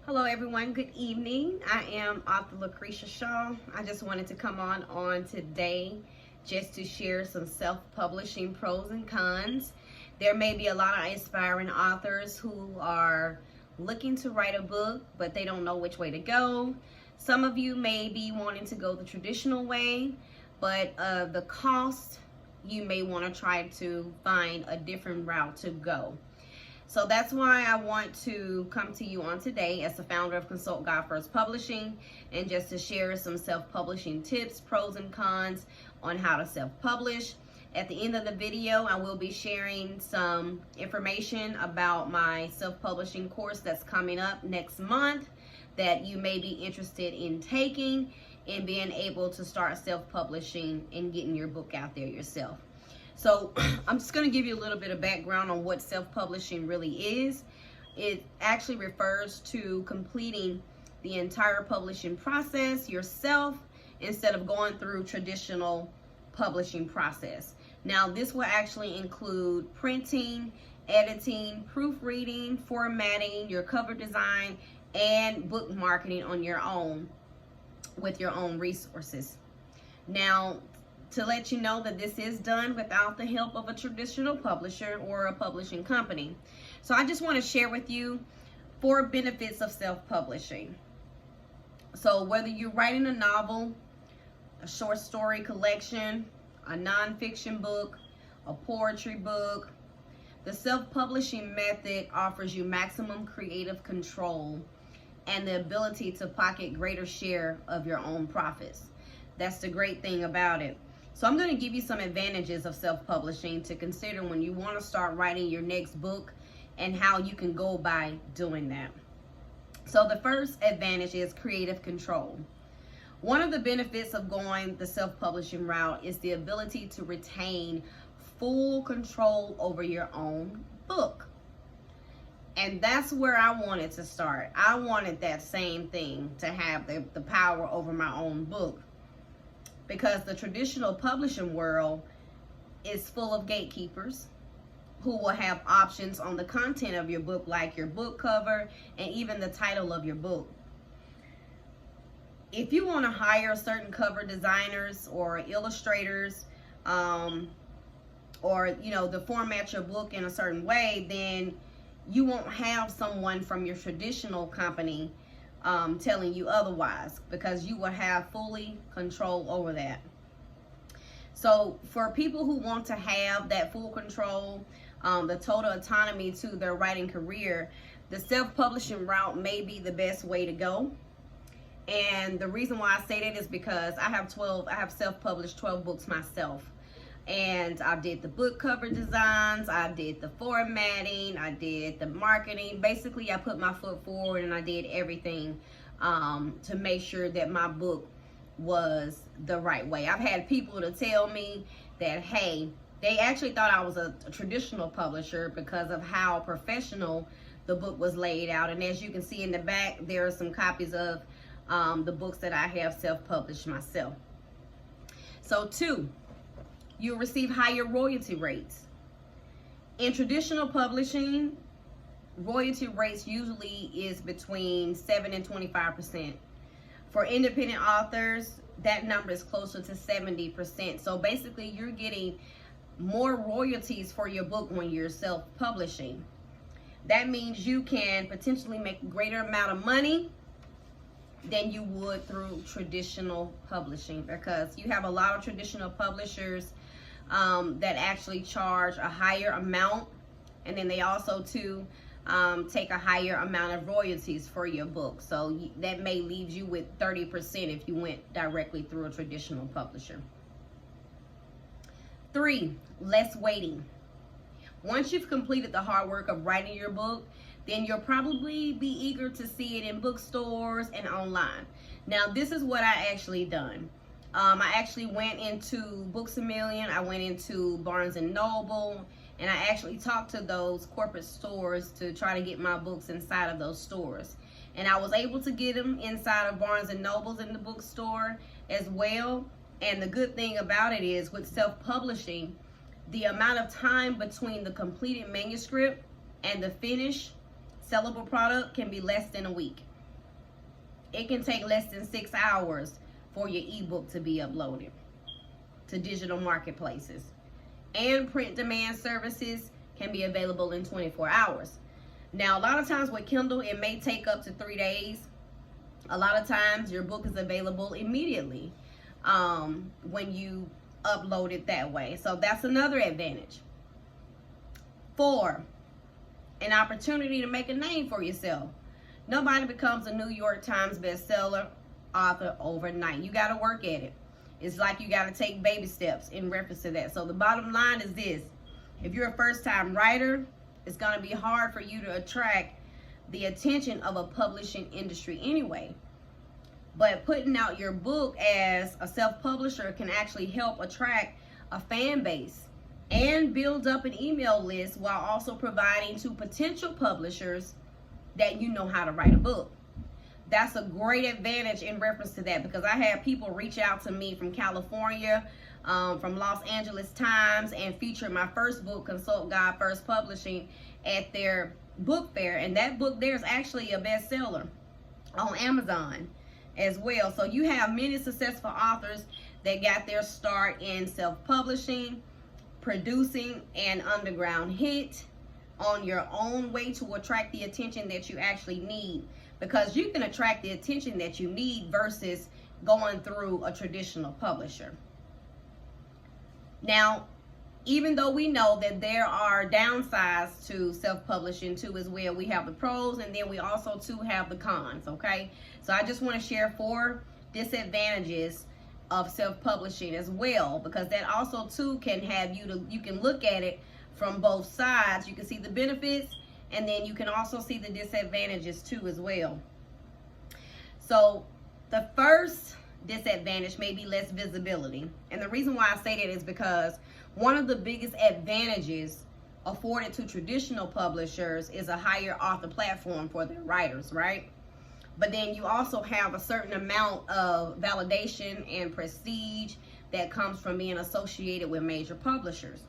Hello everyone, good evening. I am author Lucretia Shaw. I just wanted to come on today just to share some self-publishing pros and cons. There may be a lot of inspiring authors who are looking to write a book, but they don't know which way to go. Some of you may be wanting to go the traditional way, but the cost, you may want to try to find a different route to go. So that's why I want to come to you on today as the founder of Consult God First Publishing, and just to share some self-publishing tips, pros and cons on how to self-publish. At the end of the video, I will be sharing some information about my self-publishing course that's coming up next month that you may be interested in taking and being able to start self-publishing and getting your book out there yourself. So I'm just going to give you a little bit of background on what self-publishing really is. It actually refers to completing the entire publishing process yourself instead of going through traditional publishing process. Now, this will actually include printing, editing, proofreading, formatting, your cover design, and book marketing on your own with your own resources. Now, to let you know that this is done without the help of a traditional publisher or a publishing company. So I just want to share with you 4 benefits of self-publishing. So whether you're writing a novel, a short story collection, a nonfiction book, a poetry book, the self-publishing method offers you maximum creative control and the ability to pocket greater share of your own profits. That's the great thing about it. So I'm going to give you some advantages of self-publishing to consider when you want to start writing your next book and how you can go by doing that. So the first advantage is creative control. One of the benefits of going the self-publishing route is the ability to retain full control over your own book. And that's where I wanted to start. I wanted that same thing, to have the power over my own book. Because the traditional publishing world is full of gatekeepers who will have options on the content of your book, like your book cover and even the title of your book. If you want to hire certain cover designers or illustrators, or to format your book in a certain way, then you won't have someone from your traditional company telling you otherwise, because you will have fully control over that. So for people who want to have that full control, the total autonomy to their writing career, the self-publishing route may be the best way to go. And the reason why I say that is because I have self-published 12 books myself. And I did the book cover designs, I did the formatting, I did the marketing. Basically, I put my foot forward and I did everything to make sure that my book was the right way. I've had people to tell me that, hey, they actually thought I was a traditional publisher because of how professional the book was laid out. And as you can see in the back, there are some copies of the books that I have self-published myself. So 2, you'll receive higher royalty rates. In traditional publishing, royalty rates usually is between 7 and 25%. For independent authors, that number is closer to 70%. So basically, you're getting more royalties for your book when you're self-publishing. That means you can potentially make a greater amount of money than you would through traditional publishing, because you have a lot of traditional publishers that actually charge a higher amount, and then they also take a higher amount of royalties for your book. So that may leave you with 30% if you went directly through a traditional publisher. 3, less waiting. Once you've completed the hard work of writing your book, then you'll probably be eager to see it in bookstores and online. Now, this is what I actually done. I actually went into Books A Million, I went into Barnes and Noble, and I actually talked to those corporate stores to try to get my books inside of those stores. And I was able to get them inside of Barnes and Nobles in the bookstore as well. And the good thing about it is, with self-publishing, the amount of time between the completed manuscript and the finished sellable product can be less than a week. it can take less than 6 hours for your ebook to be uploaded to digital marketplaces. And print demand services can be available in 24 hours. Now, a lot of times with Kindle, it may take up to 3 days. A lot of times your book is available immediately when you upload it that way. So that's another advantage. 4, an opportunity to make a name for yourself. Nobody becomes a New York Times bestseller author overnight. You got to work at it. It's like you got to take baby steps in reference to that. So the bottom line is this: if you're a first-time writer, it's going to be hard for you to attract the attention of a publishing industry anyway. But putting out your book as a self-publisher can actually help attract a fan base and build up an email list, while also providing to potential publishers that you know how to write a book. That's a great advantage in reference to that, because I had people reach out to me from California, from Los Angeles Times, and feature my first book, Consult God First Publishing, at their book fair. And that book there is actually a bestseller on Amazon as well. So you have many successful authors that got their start in self-publishing, producing an underground hit on your own way to attract the attention that you actually need. Because you can attract the attention that you need versus going through a traditional publisher. Now, even though we know that there are downsides to self-publishing too as well, we have the pros, and then we also too have the cons, okay? So I just want to share 4 disadvantages of self-publishing as well, because that also too can have you can look at it from both sides. You can see the benefits, and then you can also see the disadvantages too as well. So the first disadvantage may be less visibility. And the reason why I say that is because one of the biggest advantages afforded to traditional publishers is a higher author platform for their writers, right? But then you also have a certain amount of validation and prestige that comes from being associated with major publishers.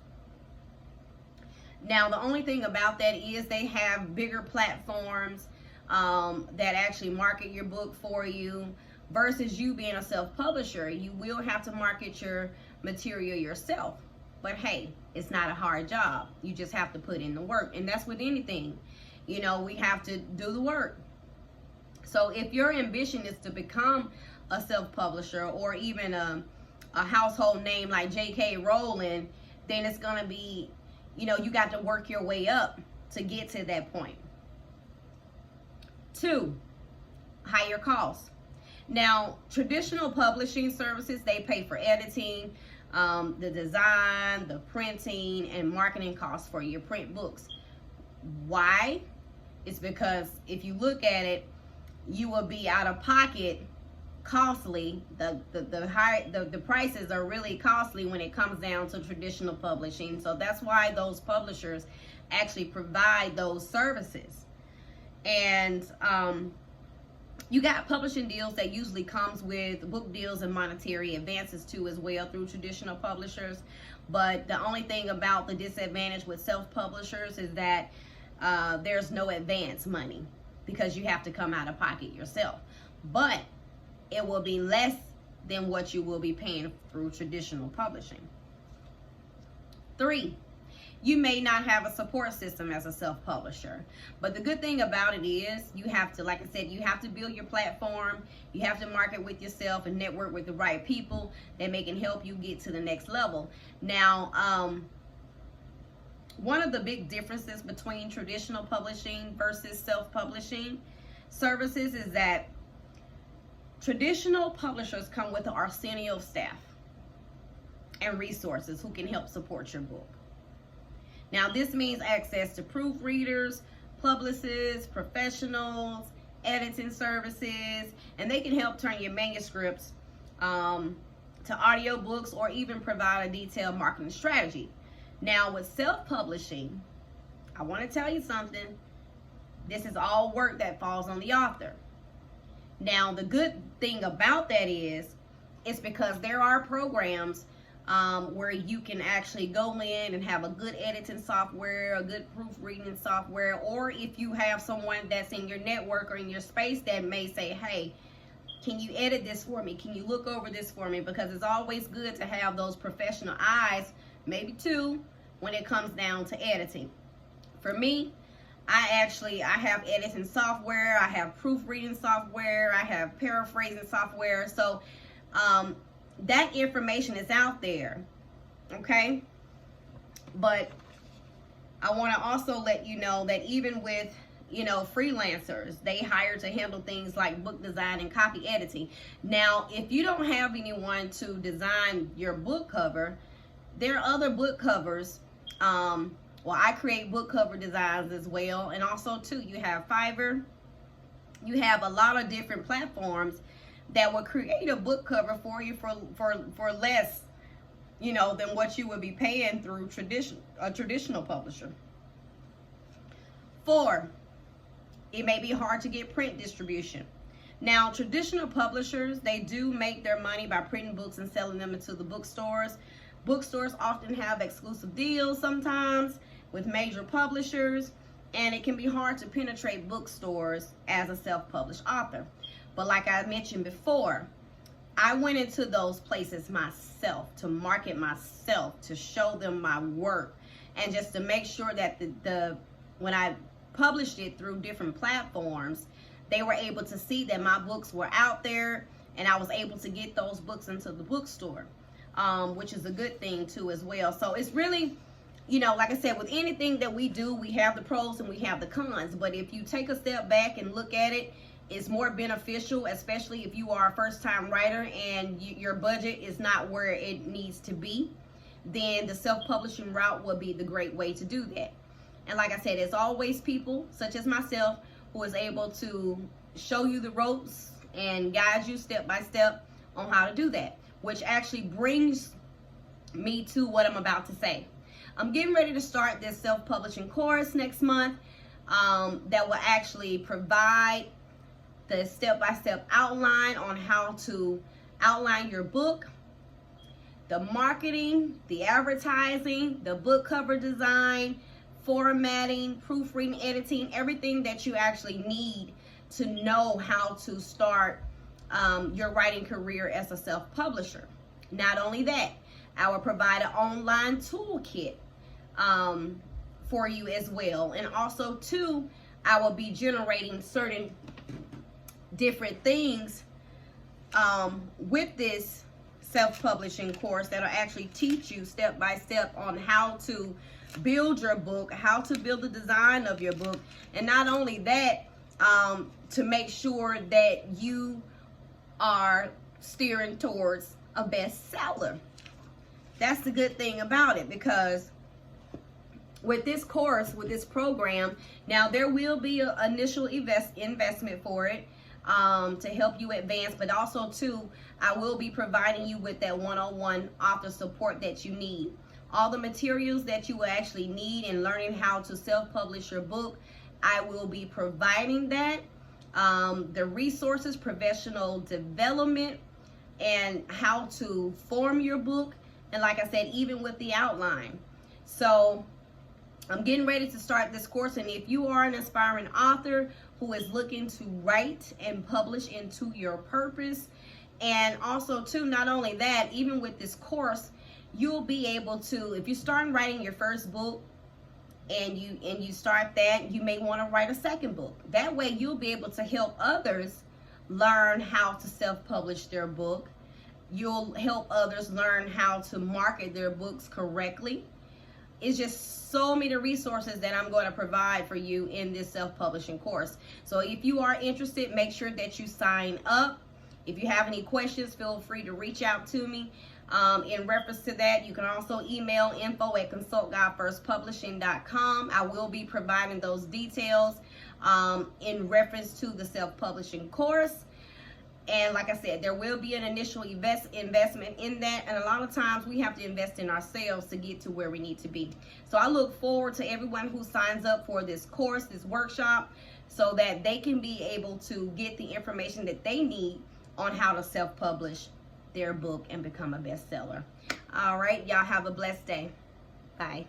Now, the only thing about that is they have bigger platforms that actually market your book for you, versus you being a self-publisher. You will have to market your material yourself. But hey, it's not a hard job. You just have to put in the work. And that's with anything. You know, we have to do the work. So if your ambition is to become a self-publisher, or even a household name like J.K. Rowling, then it's going to be, you know, you got to work your way up to get to that point. 2, higher costs. Now, traditional publishing services, they pay for editing, the design, the printing, and marketing costs for your print books. Why? It's because if you look at it, you will be out of pocket costly. The prices are really costly when it comes down to traditional publishing. So that's why those publishers actually provide those services. And you got publishing deals that usually comes with book deals and monetary advances too as well through traditional publishers. But the only thing about the disadvantage with self-publishers is that there's no advance money, because you have to come out of pocket yourself. But it will be less than what you will be paying through traditional publishing. 3, you may not have a support system as a self-publisher. But the good thing about it is you have to, like I said, you have to build your platform. You have to market with yourself and network with the right people that can help you get to the next level. Now, one of the big differences between traditional publishing versus self-publishing services is that traditional publishers come with an arsenal of staff and resources who can help support your book. Now, this means access to proofreaders, publicists, professionals, editing services, and they can help turn your manuscripts to audiobooks, or even provide a detailed marketing strategy. Now, with self-publishing, I want to tell you something. This is all work that falls on the author. Now, the good thing about that is, it's because there are programs where you can actually go in and have a good editing software, a good proofreading software, or if you have someone that's in your network or in your space that may say, hey, Can you edit this for me? Can you look over this for me? Because it's always good to have those professional eyes, maybe two, when it comes down to editing. For me, I have editing software, I have proofreading software, I have paraphrasing software. So that information is out there, okay? But I want to also let you know that even with, you know, freelancers, they hire to handle things like book design and copy editing. Now, if you don't have anyone to design your book cover, there are other book covers. Well, I create book cover designs as well. And also, too, you have Fiverr. You have a lot of different platforms that will create a book cover for you for less, you know, than what you would be paying through a traditional publisher. 4, it may be hard to get print distribution. Now, traditional publishers, they do make their money by printing books and selling them into the bookstores. Bookstores often have exclusive deals sometimes with major publishers, and it can be hard to penetrate bookstores as a self-published author. But like I mentioned before, I went into those places myself to market myself, to show them my work, and just to make sure that when I published it through different platforms, they were able to see that my books were out there, and I was able to get those books into the bookstore, which is a good thing too as well. So it's really, you know, like I said, with anything that we do, we have the pros and we have the cons. But if you take a step back and look at it, it's more beneficial, especially if you are a first-time writer and your budget is not where it needs to be. Then the self-publishing route will be the great way to do that. And like I said, there's always people such as myself who is able to show you the ropes and guide you step by step on how to do that, which actually brings me to what I'm about to say. I'm getting ready to start this self-publishing course next month that will actually provide the step-by-step outline on how to outline your book, the marketing, the advertising, the book cover design, formatting, proofreading, editing, everything that you actually need to know how to start your writing career as a self-publisher. Not only that, I will provide an online toolkit for you as well. And also, too, I will be generating certain different things with this self-publishing course that'll actually teach you step by step on how to build your book, how to build the design of your book, and not only that, to make sure that you are steering towards a bestseller. That's the good thing about it, because with this course, with this program, now there will be an initial investment for it to help you advance, but also too, I will be providing you with that one-on-one author support that you need. All the materials that you will actually need in learning how to self-publish your book, I will be providing that. The resources, professional development, and how to form your book, and like I said, even with the outline. So I'm getting ready to start this course, and if you are an aspiring author who is looking to write and publish into your purpose, and also too, not only that, even with this course, you'll be able to, if you start writing your first book and you start that, you may want to write a second book. That way you'll be able to help others learn how to self-publish their book. You'll help others learn how to market their books correctly. It's just so many resources that I'm going to provide for you in this self-publishing course. So if you are interested, make sure that you sign up. If you have any questions, feel free to reach out to me. In reference to that, you can also email info@consultguidefirstpublishing.com. I will be providing those details in reference to the self-publishing course. And like I said, there will be an initial investment in that. And a lot of times we have to invest in ourselves to get to where we need to be. So I look forward to everyone who signs up for this course, this workshop, so that they can be able to get the information that they need on how to self-publish their book and become a bestseller. All right, y'all have a blessed day. Bye.